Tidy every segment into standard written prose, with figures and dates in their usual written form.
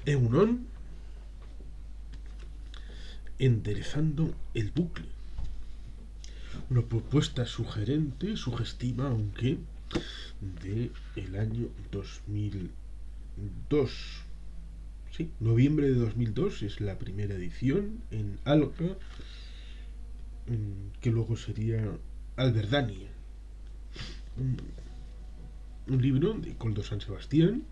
Eunon enderezando el bucle. Una propuesta sugerente, sugestiva, aunque de el año 2002. Sí, noviembre de 2002 es la primera edición en Alga, que luego sería Alberdania. Un libro de Coldo San Sebastián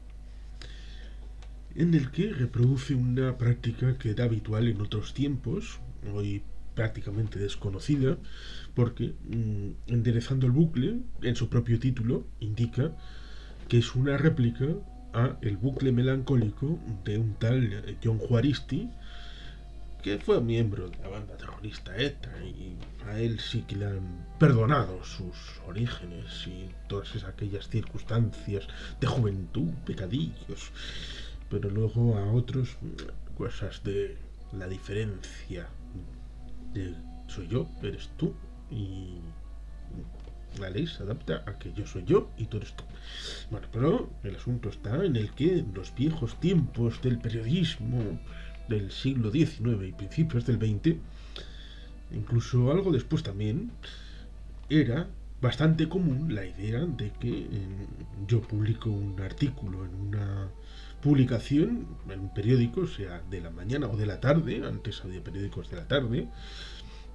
en el que reproduce una práctica que era habitual en otros tiempos, hoy prácticamente desconocida, porque enderezando el bucle, en su propio título, indica que es una réplica a el bucle melancólico de un tal John Juaristi, que fue miembro de la banda terrorista ETA, y a él sí que le han perdonado sus orígenes y todas aquellas circunstancias de juventud, pecadillos, pero luego a otros cosas de la diferencia de soy yo, eres tú, y la ley se adapta a que yo soy yo y tú eres tú. Bueno, pero el asunto está en el que en los viejos tiempos del periodismo del siglo XIX y principios del XX, incluso algo después también, era bastante común la idea de que yo publico un artículo en una publicación, en un periódico, sea de la mañana o de la tarde, antes había periódicos de la tarde,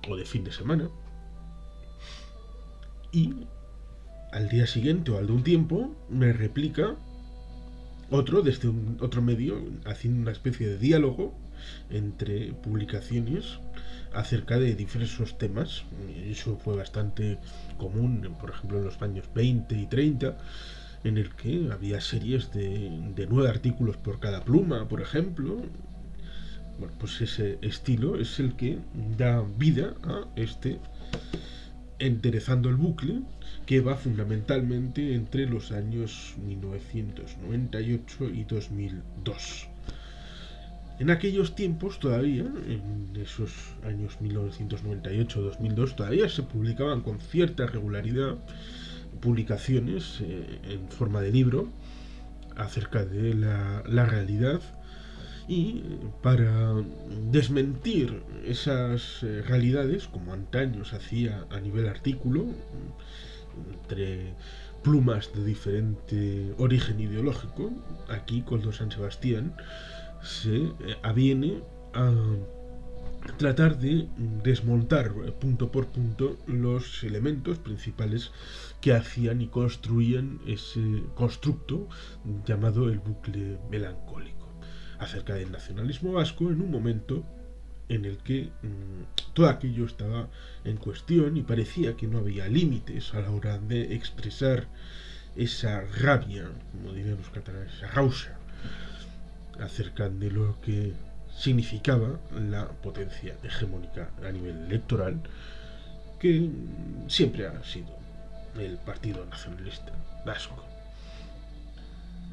o de fin de semana, y al día siguiente o al de un tiempo me replica otro desde otro medio, haciendo una especie de diálogo entre publicaciones acerca de diversos temas. Eso fue bastante común, por ejemplo, en los años 20 y 30, en el que había series de 9 artículos por cada pluma, por ejemplo. Bueno, pues ese estilo es el que da vida a este enderezando el bucle, que va fundamentalmente entre los años 1998 y 2002. En aquellos tiempos todavía, en esos años 1998-2002, todavía se publicaban con cierta regularidad publicaciones en forma de libro acerca de la realidad, y para desmentir esas realidades, como antaño se hacía a nivel artículo, entre plumas de diferente origen ideológico, aquí Coldo San Sebastián se aviene a tratar de desmontar punto por punto los elementos principales que hacían y construían ese constructo llamado el bucle melancólico, acerca del nacionalismo vasco en un momento en el que todo aquello estaba en cuestión y parecía que no había límites a la hora de expresar esa rabia, como dirían los catalanes, esa rausa, acerca de lo que significaba la potencia hegemónica a nivel electoral, que siempre ha sido el Partido Nacionalista Vasco,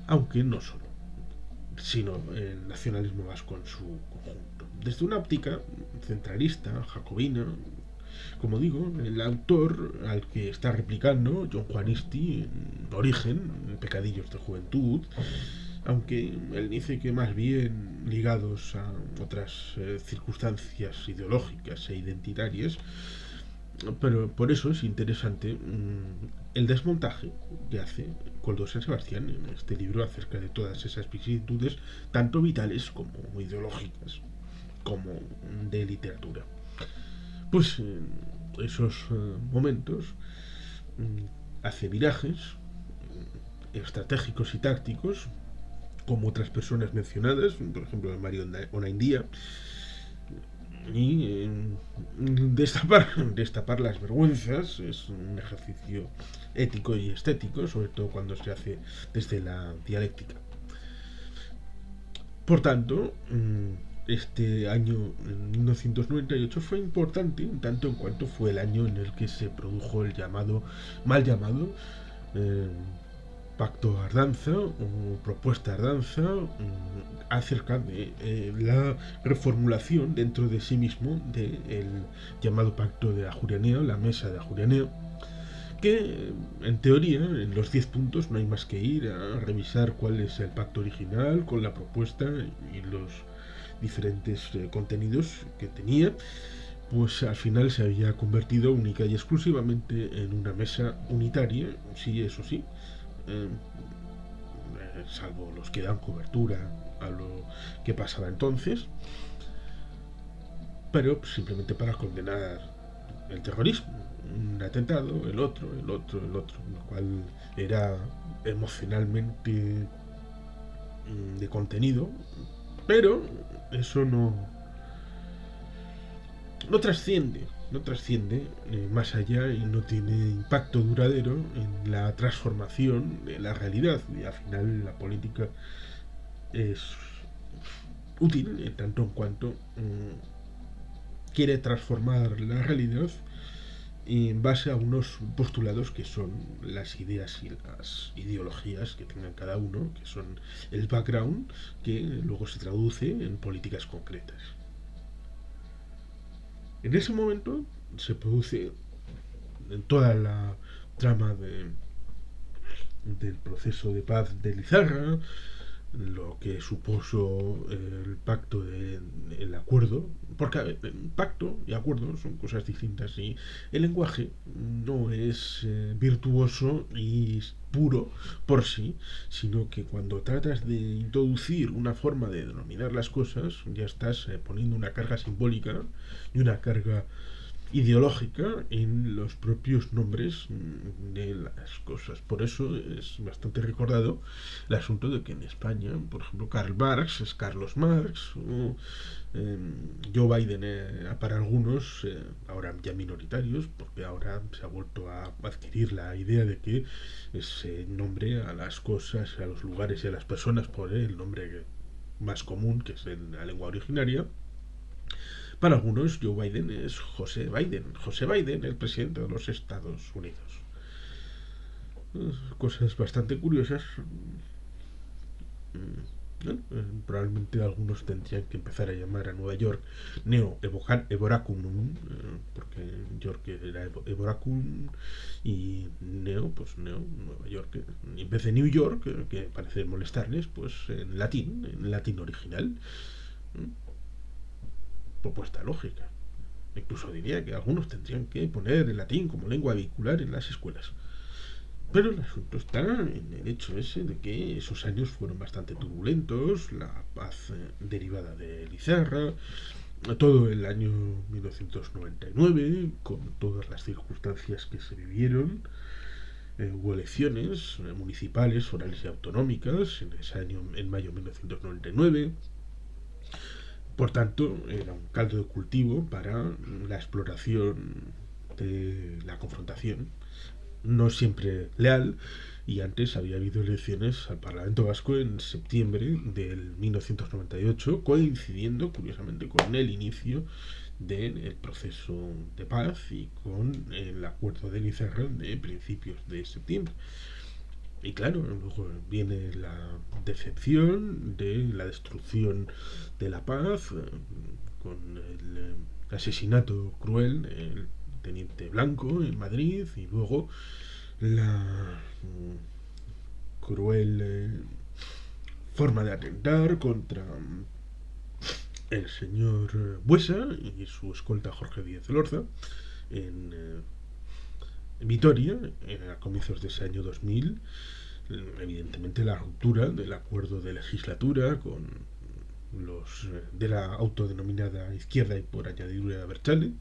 aunque no solo, sino el nacionalismo vasco en su conjunto. Desde una óptica centralista, jacobina, como digo, el autor al que está replicando, John Juanisti, en Origen, en Pecadillos de Juventud, aunque él dice que más bien ligados a otras circunstancias ideológicas e identitarias, pero por eso es interesante el desmontaje que hace Coldo San Sebastián en este libro acerca de todas esas vicisitudes, tanto vitales como ideológicas, como de literatura. Pues en esos momentos hace virajes estratégicos y tácticos, como otras personas mencionadas, por ejemplo Mario Onaindía, y destapar las vergüenzas es un ejercicio ético y estético, sobre todo cuando se hace desde la dialéctica. Por tanto, este año 1998 fue importante en tanto en cuanto fue el año en el que se produjo el mal llamado eh, Pacto Ardanza o Propuesta Ardanza, acerca de la reformulación dentro de sí mismo del llamado Pacto de Ajurianeo, la Mesa de Ajurianeo, que en teoría en los 10 puntos no hay más que ir a revisar cuál es el pacto original con la propuesta y los diferentes contenidos que tenía, pues al final se había convertido única y exclusivamente en una mesa unitaria, sí, eso sí, eh, salvo los que dan cobertura a lo que pasaba entonces, pero simplemente para condenar el terrorismo, un atentado, el otro, el otro, el otro, lo cual era emocionalmente de contenido, pero eso no trasciende, no trasciende más allá y no tiene impacto duradero en la transformación de la realidad. Y al final la política es útil en tanto en cuanto quiere transformar la realidad en base a unos postulados que son las ideas y las ideologías que tengan cada uno, que son el background que luego se traduce en políticas concretas. En ese momento se produce en toda la trama del proceso de paz de Lizarra, lo que supuso el pacto el acuerdo, porque a ver, pacto y acuerdo son cosas distintas y el lenguaje no es virtuoso y puro por sí, sino que cuando tratas de introducir una forma de denominar las cosas ya estás poniendo una carga simbólica y una carga ideológica en los propios nombres de las cosas. Por eso es bastante recordado el asunto de que en España, por ejemplo, Karl Marx es Carlos Marx, o Joe Biden para algunos, ahora ya minoritarios, porque ahora se ha vuelto a adquirir la idea de que se nombre a las cosas, a los lugares y a las personas por el nombre más común, que es en la lengua originaria. Para algunos, Joe Biden es José Biden, el presidente de los Estados Unidos. Cosas bastante curiosas. Probablemente algunos tendrían que empezar a llamar a Nueva York Neo Eboracum, porque York era Eboracum y Neo, pues Neo, Nueva York. Y en vez de New York, que parece molestarles, pues en latín original. Propuesta lógica. Incluso diría que algunos tendrían que poner el latín como lengua vehicular en las escuelas. Pero el asunto está en el hecho ese de que esos años fueron bastante turbulentos, la paz derivada de Lizarra, todo el año 1999, con todas las circunstancias que se vivieron. Hubo elecciones municipales, forales y autonómicas en ese año, en mayo de 1999. Por tanto, era un caldo de cultivo para la exploración de la confrontación, no siempre leal, y antes había habido elecciones al Parlamento Vasco en septiembre del 1998, coincidiendo curiosamente con el inicio del proceso de paz y con el acuerdo de Lizarra de principios de septiembre. Y claro, luego viene la decepción de la destrucción de la paz, con el asesinato cruel del teniente Blanco en Madrid, y luego la cruel forma de atentar contra el señor Buesa y su escolta Jorge Díaz de Lorza en Vitoria, a comienzos de ese año 2000. Evidentemente la ruptura del acuerdo de legislatura con los de la autodenominada izquierda y por añadidura Berchale,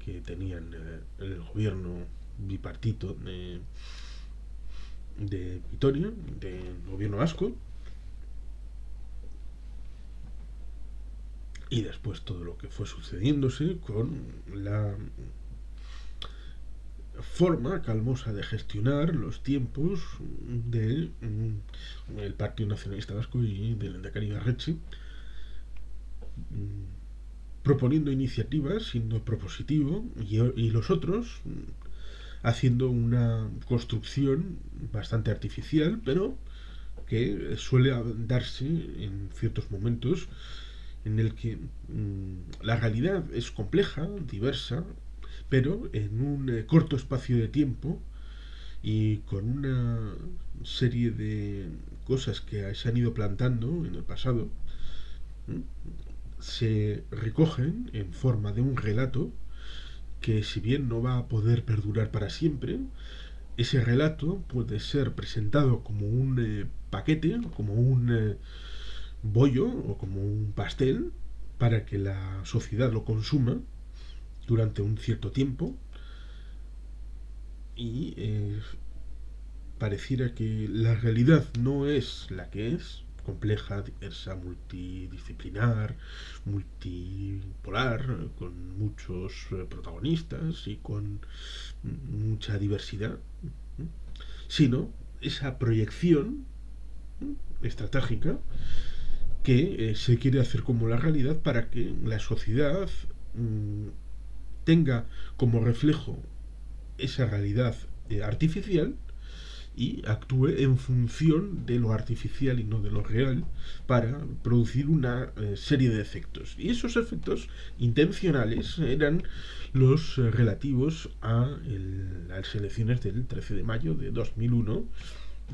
que tenían el gobierno bipartito de Vitoria, del gobierno vasco, y después todo lo que fue sucediéndose con la forma calmosa de gestionar los tiempos del Partido Nacionalista Vasco y del Lehendakari Ibarretxe, proponiendo iniciativas, siendo propositivo, y los otros haciendo una construcción bastante artificial, pero que suele darse en ciertos momentos en el que la realidad es compleja, diversa, pero en un corto espacio de tiempo y con una serie de cosas que se han ido plantando en el pasado, ¿m? Se recogen en forma de un relato que, si bien no va a poder perdurar para siempre, ese relato puede ser presentado como un paquete, como un bollo o como un pastel para que la sociedad lo consuma durante un cierto tiempo y pareciera que la realidad no es la que es, compleja, diversa, multidisciplinar, multipolar, con muchos protagonistas y con mucha diversidad, sino esa proyección estratégica que se quiere hacer como la realidad para que la sociedad mmm, tenga como reflejo esa realidad artificial y actúe en función de lo artificial y no de lo real para producir una serie de efectos. Y esos efectos intencionales eran los relativos a las elecciones del 13 de mayo de 2001,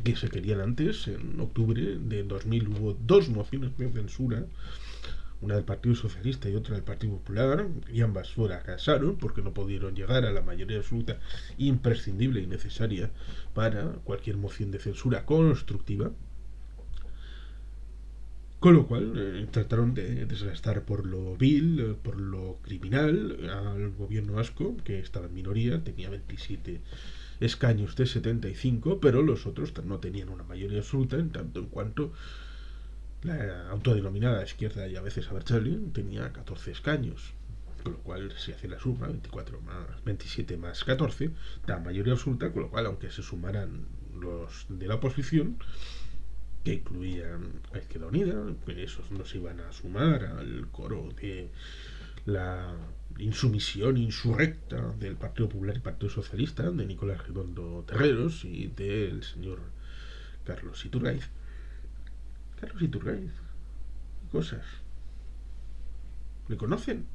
que se querían antes. En octubre de 2000 hubo dos mociones de censura, una del Partido Socialista y otra del Partido Popular, y ambas fracasaron porque no pudieron llegar a la mayoría absoluta imprescindible y necesaria para cualquier moción de censura constructiva. Con lo cual trataron de desgastar por lo vil, por lo criminal al gobierno vasco, que estaba en minoría, tenía 27 escaños de 75, pero los otros no tenían una mayoría absoluta en tanto en cuanto la autodenominada izquierda y a veces Abertzale tenía 14 escaños. Con lo cual, si hace la suma, 24 más 27 más 14, da mayoría absoluta, con lo cual, aunque se sumaran los de la oposición, que incluían a Izquierda Unida, que esos no se iban a sumar al coro de la insumisión insurrecta del Partido Popular y Partido Socialista, de Nicolás Redondo Terreros y del señor Carlos Iturgaiz. Carlos Iturgaiz, cosas. ¿Le conocen?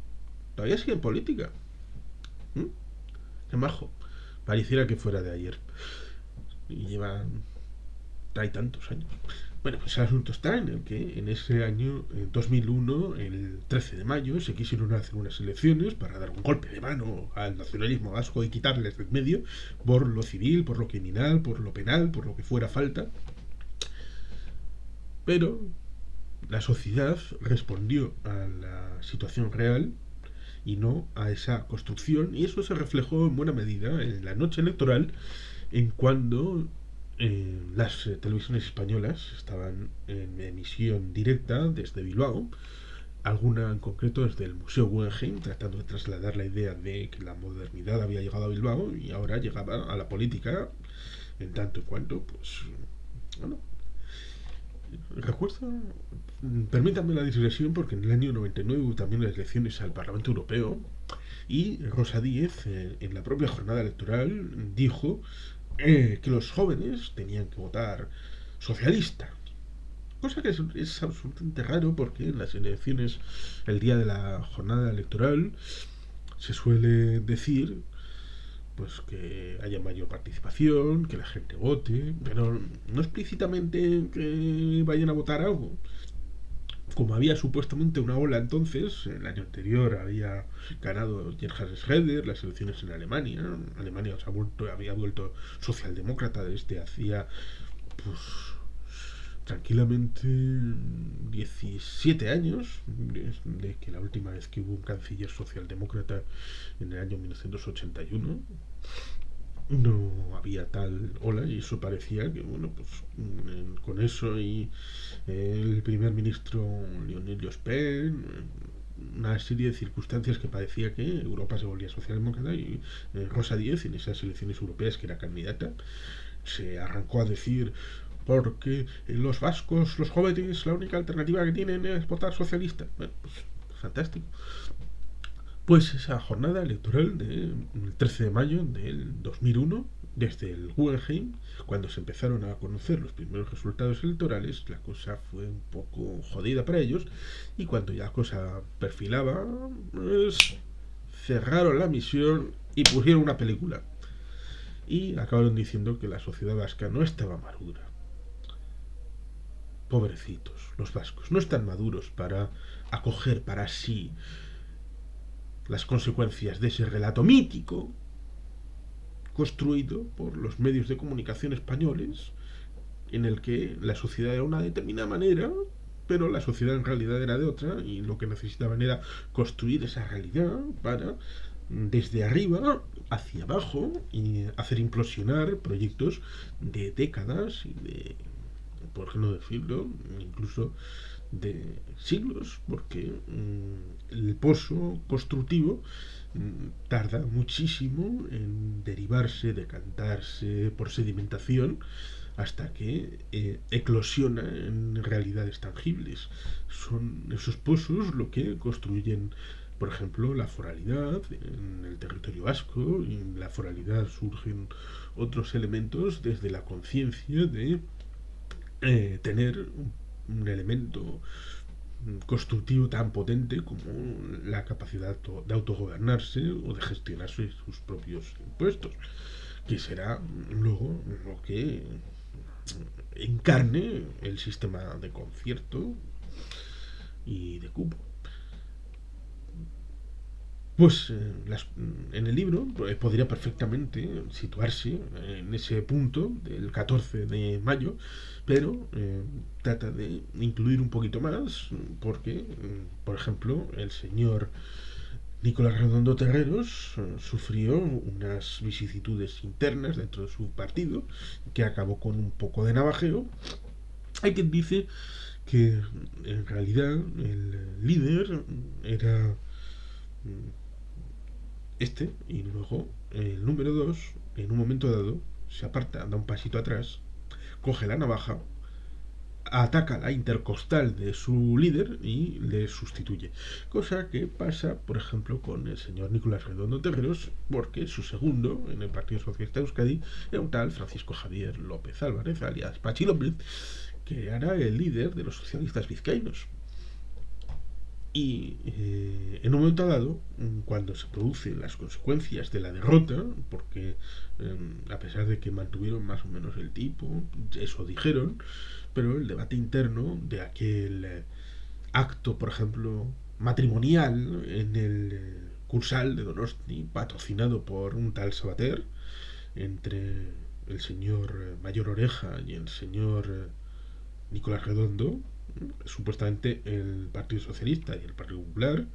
Todavía sigue en política. ¿Mm? Qué majo. Pareciera que fuera de ayer. Y lleva hay tantos años. Bueno, pues el asunto está en el que en ese año, en 2001, el 13 de mayo, se quisieron hacer unas elecciones para dar un golpe de mano al nacionalismo vasco y quitarles del medio por lo civil, por lo criminal, por lo penal, por lo que fuera falta. Pero la sociedad respondió a la situación real y no a esa construcción, y eso se reflejó en buena medida en la noche electoral, en cuando las televisiones españolas estaban en emisión directa desde Bilbao, alguna en concreto desde el Museo Guggenheim, tratando de trasladar la idea de que la modernidad había llegado a Bilbao y ahora llegaba a la política, en tanto en cuanto, pues, bueno, recuerdo, permítanme la digresión, porque en el año 99 hubo también las elecciones al Parlamento Europeo y Rosa Díez, en la propia jornada electoral, dijo que los jóvenes tenían que votar socialista. Cosa que es absolutamente raro, porque en las elecciones, el día de la jornada electoral, se suele decir pues que haya mayor participación, que la gente vote, pero no explícitamente que vayan a votar algo. Como había supuestamente una ola entonces, el año anterior había ganado Gerhard Schröder las elecciones en Alemania. Alemania había vuelto socialdemócrata desde hacía, pues, tranquilamente 17 años, de que la última vez que hubo un canciller socialdemócrata en el año 1981 no había tal ola, y eso parecía que, bueno, pues con eso y el primer ministro Lionel Jospin, una serie de circunstancias que parecía que Europa se volvía socialdemócrata, y Rosa Díez, en esas elecciones europeas que era candidata, se arrancó a decir: porque los vascos, los jóvenes, la única alternativa que tienen es votar socialista. Bueno, pues fantástico. Pues esa jornada electoral del 13 de mayo del 2001, desde el Guggenheim, cuando se empezaron a conocer los primeros resultados electorales, la cosa fue un poco jodida para ellos, y cuando ya la cosa perfilaba, pues cerraron la misión y pusieron una película. y acabaron diciendo que la sociedad vasca no estaba madura. Pobrecitos, los vascos, no están maduros para acoger para sí las consecuencias de ese relato mítico construido por los medios de comunicación españoles, en el que la sociedad era una determinada manera, pero la sociedad en realidad era de otra, y lo que necesitaban era construir esa realidad para, desde arriba hacia abajo, y hacer implosionar proyectos de décadas y de, por qué no decirlo, incluso de siglos, porque el pozo constructivo tarda muchísimo en derivarse, decantarse por sedimentación, hasta que eclosiona en realidades tangibles. Son esos pozos lo que construyen, por ejemplo, la foralidad en el territorio vasco. Y en la foralidad surgen otros elementos desde la conciencia de tener un elemento constructivo tan potente como la capacidad de autogobernarse o de gestionarse sus propios impuestos, que será luego lo que encarne el sistema de concierto y de cupo. Pues en el libro podría perfectamente situarse en ese punto del 14 de mayo, pero trata de incluir un poquito más, porque, por ejemplo, el señor Nicolás Redondo Terreros sufrió unas vicisitudes internas dentro de su partido que acabó con un poco de navajeo. Hay quien dice que en realidad el líder era este, y luego el número 2 en un momento dado se aparta, da un pasito atrás, coge la navaja, ataca la intercostal de su líder y le sustituye. Cosa que pasa, por ejemplo, con el señor Nicolás Redondo Terreros, porque su segundo en el Partido Socialista de Euskadi era un tal Francisco Javier López Álvarez, alias Pachi López, que era el líder de los socialistas vizcaínos. Y en un momento dado, cuando se producen las consecuencias de la derrota, porque a pesar de que mantuvieron más o menos el tipo, eso dijeron, pero el debate interno de aquel acto, por ejemplo, matrimonial en el Cursal de Donosti, patrocinado por un tal Sabater, entre el señor Mayor Oreja y el señor Nicolás Redondo, supuestamente el Partido Socialista y el Partido Popular,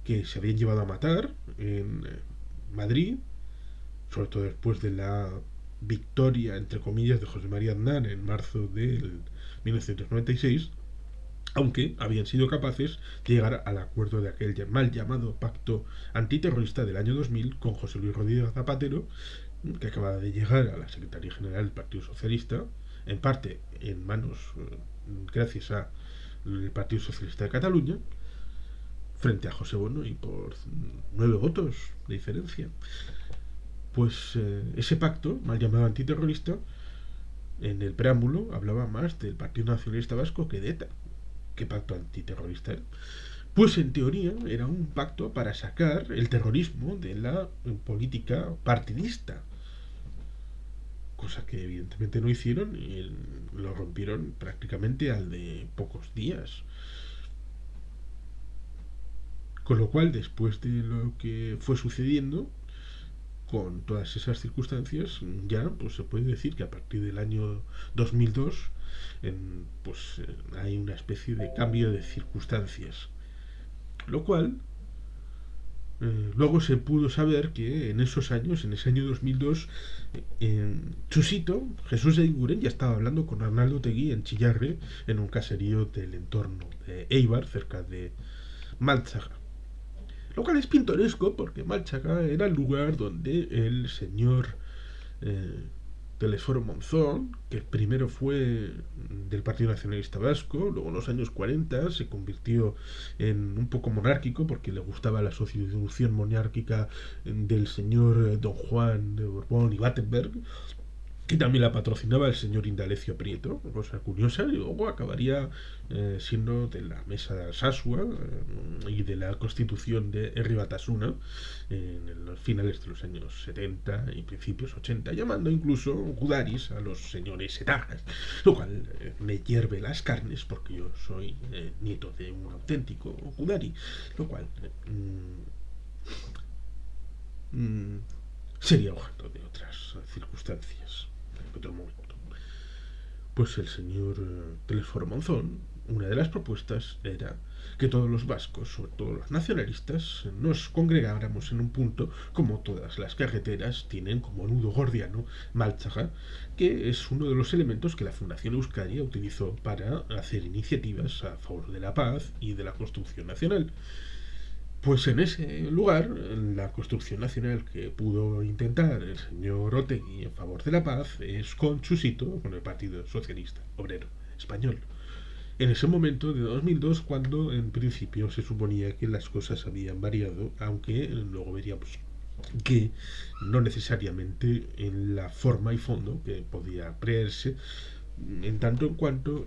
que se habían llevado a matar en Madrid, sobre todo después de la victoria, entre comillas, de José María Aznar en marzo del 1996, aunque habían sido capaces de llegar al acuerdo de aquel mal llamado pacto antiterrorista del año 2000 con José Luis Rodríguez Zapatero, que acababa de llegar a la Secretaría General del Partido Socialista, en parte en manos, gracias al Partido Socialista de Cataluña, frente a José Bono, y por 9 votos de diferencia. Pues ese pacto, mal llamado antiterrorista, en el preámbulo hablaba más del Partido Nacionalista Vasco que de ETA. ¿Qué pacto antiterrorista era? Pues en teoría era un pacto para sacar el terrorismo de la política partidista, cosa que evidentemente no hicieron y lo rompieron prácticamente al de pocos días. Con lo cual, después de lo que fue sucediendo, con todas esas circunstancias, ya pues se puede decir que a partir del año 2002 hay una especie de cambio de circunstancias. Lo cual luego se pudo saber que en esos años, en ese año 2002, Chusito, Jesús de Eguiguren, ya estaba hablando con Arnaldo Tegui en Chillarre, en un caserío del entorno de Eibar, cerca de Maltzaga. Lo cual es pintoresco porque Malchaca era el lugar donde el señor eh, Telesforo Monzón, que primero fue del Partido Nacionalista Vasco, luego en los años 40 se convirtió en un poco monárquico porque le gustaba la sucesión monárquica del señor Don Juan de Borbón y Battenberg, que también la patrocinaba el señor Indalecio Prieto, cosa curiosa, y luego acabaría siendo de la Mesa de Alsasua y de la Constitución de Herri Batasuna en los finales de los años 70 y principios 80, llamando incluso Gudaris a los señores etarras, lo cual me hierve las carnes porque yo soy nieto de un auténtico Gudari, lo cual mm, sería objeto de otras circunstancias en otro momento. Pues el señor Telesforo Monzón, una de las propuestas era que todos los vascos, sobre todo los nacionalistas, nos congregáramos en un punto como todas las carreteras tienen como nudo gordiano Malchaga, que es uno de los elementos que la Fundación Euskadi utilizó para hacer iniciativas a favor de la paz y de la construcción nacional. Pues en ese lugar, la construcción nacional que pudo intentar el señor Otegi en favor de la paz es con Chusito, con el Partido Socialista Obrero Español. En ese momento de 2002, cuando en principio se suponía que las cosas habían variado, aunque luego veríamos que no necesariamente en la forma y fondo que podía creerse, en tanto en cuanto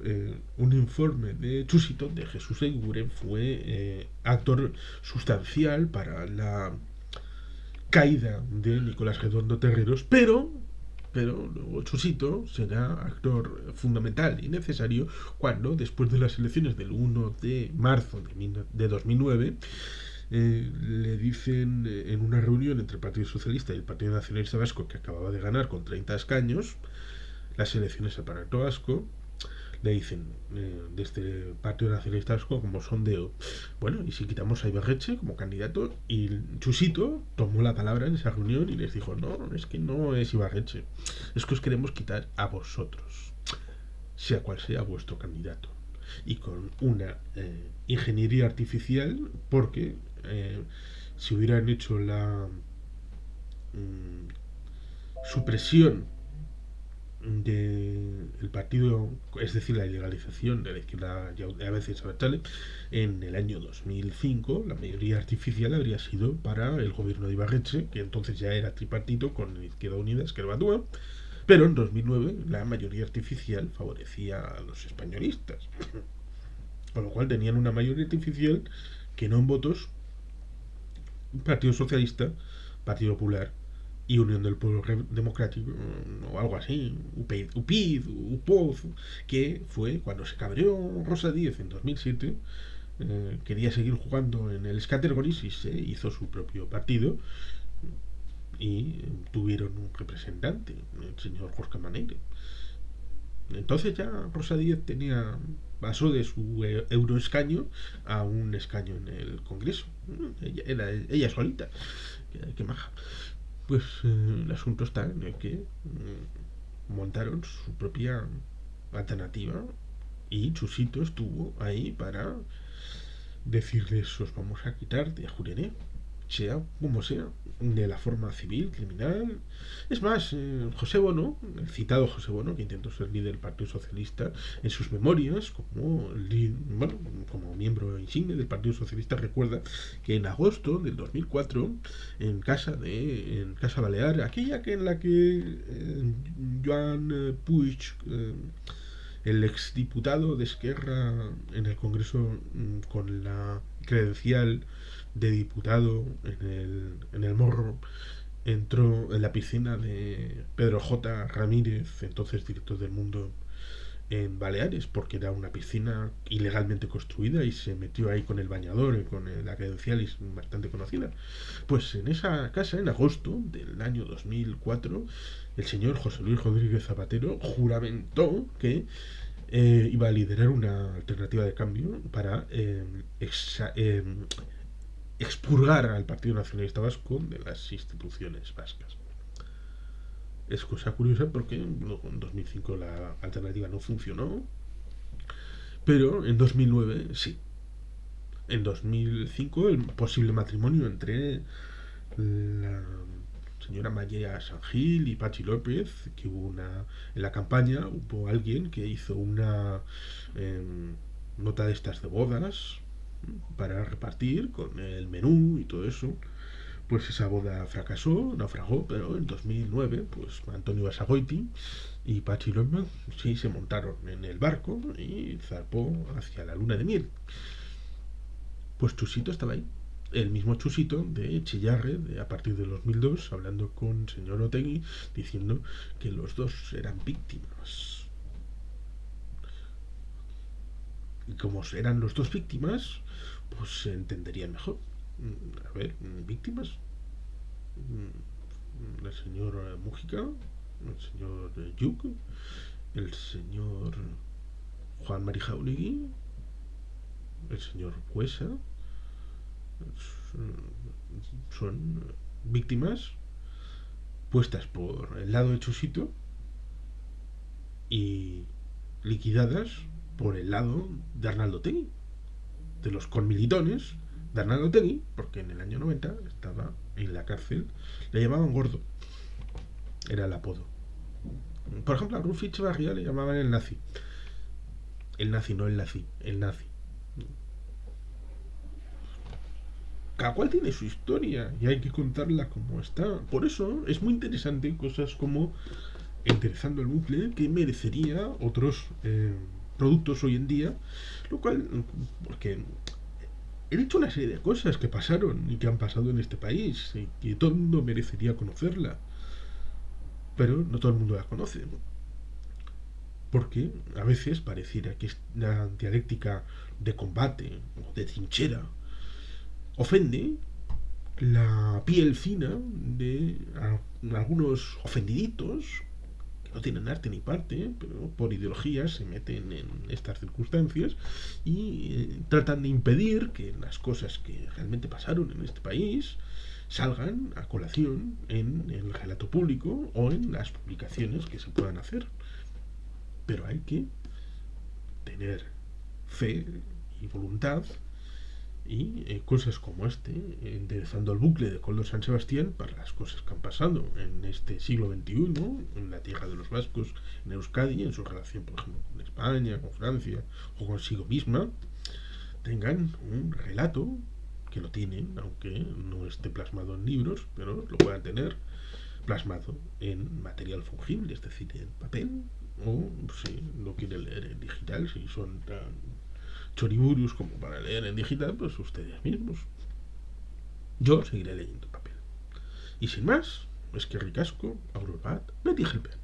un informe de Chusito, de Jesús Eguiguren, fue actor sustancial para la caída de Nicolás Redondo Terreros, pero luego Chusito será actor fundamental y necesario cuando, después de las elecciones del 1 de marzo de 2009, le dicen en una reunión entre el Partido Socialista y el Partido Nacionalista Vasco, que acababa de ganar con 30 escaños las elecciones al Parlamento Vasco, le dicen desde el Partido Nacionalista Vasco como sondeo, bueno, y si quitamos a Ibarretxe como candidato, y Chusito tomó la palabra en esa reunión y les dijo, no, es que no es Ibarretxe, es que os queremos quitar a vosotros, sea cual sea vuestro candidato, y con una ingeniería artificial, porque si hubieran hecho la supresión del partido, es decir, la ilegalización de la izquierda a veces abertzale, en el año 2005, la mayoría artificial habría sido para el gobierno de Ibarretxe, que entonces ya era tripartito con Izquierda Unida, Esquerra Batua, pero en 2009 la mayoría artificial favorecía a los españolistas, con lo cual tenían una mayoría artificial que no en votos, Partido Socialista, Partido Popular y Unión del Pueblo Democrático o algo así, UPID, UPOZ, que fue cuando se cabreó Rosa Díez en 2007, quería seguir jugando en el Scattergories y se hizo su propio partido y tuvieron un representante, el señor Jorge Maneiro. Entonces ya Rosa Díez pasó de su euroescaño a un escaño en el Congreso. Ella solita, que maja. Pues el asunto está en el que montaron su propia alternativa y Chusito estuvo ahí para decirles os vamos a quitar de Ajurené, sea como sea, de la forma civil, criminal. Es más, José Bono, el citado José Bono, que intentó ser líder del Partido Socialista, en sus memorias, bueno, como miembro insigne del Partido Socialista, recuerda que en agosto del 2004, en Casa Balear, aquella que en la que Joan Puig, el exdiputado de Esquerra en el Congreso con la credencial de diputado en el morro, entró en la piscina de Pedro J. Ramírez, entonces director del Mundo en Baleares, porque era una piscina ilegalmente construida y se metió ahí con el bañador y con la credencial y es bastante conocida. Pues en esa casa, en agosto del año 2004, el señor José Luis Rodríguez Zapatero juramentó que iba a liderar una alternativa de cambio para expurgar al Partido Nacionalista Vasco de las instituciones vascas. Es cosa curiosa porque en 2005 la alternativa no funcionó, pero en 2009 sí. En 2005 el posible matrimonio entre la señora Maya Sangil y Pachi López, que hubo en la campaña hubo alguien que hizo una eh, nota de estas de bodas para repartir con el menú y todo eso, Pues esa boda fracasó, naufragó, pero en 2009, pues Antonio Basagoiti y Patxi Loma sí se montaron en el barco y zarpó hacia la luna de miel. Pues Chusito estaba ahí. El mismo Chusito de Chillarre, a partir de 2002, hablando con señor Otegui, diciendo que los dos eran víctimas. Y como eran los dos víctimas, pues se entendería mejor. A ver, víctimas. El señor Mújica, el señor Yuk, el señor Juan Mari Jauregui, el señor Huesa, son víctimas puestas por el lado de Chusito y liquidadas por el lado de Arnaldo Tegui, de los conmilitones de Arnaldo Tegui, porque en el año 90 estaba en la cárcel, le llamaban gordo, era el apodo. Por ejemplo, a Rufi Echevarría le llamaban el nazi. El nazi, no el nazi, el nazi. Cada cual tiene su historia y hay que contarla como está. Por eso es muy interesante cosas como Enderezando el bucle, que merecería otros productos hoy en día, lo cual, porque he dicho una serie de cosas que pasaron y que han pasado en este país y que todo el mundo merecería conocerla, pero no todo el mundo la conoce, porque a veces pareciera que es una dialéctica de combate o de trinchera ofende la piel fina de algunos ofendiditos que no tienen arte ni parte, pero por ideologías se meten en estas circunstancias y tratan de impedir que las cosas que realmente pasaron en este país salgan a colación en el relato público o en las publicaciones que se puedan hacer. Pero hay que tener fe y voluntad y cosas como enderezando el bucle de Coldo San Sebastián para las cosas que han pasado en este siglo XXI, en la tierra de los vascos, en Euskadi, en su relación, por ejemplo, con España, con Francia o consigo misma, tengan un relato que lo tienen, aunque no esté plasmado en libros, pero lo puedan tener plasmado en material fungible, es decir, en papel, o si lo quieren leer en digital, si son tan choriburus como para leer en digital, pues ustedes mismos. Yo seguiré leyendo en papel. Y sin más, es que ricasco, Aurora, Betty Helper.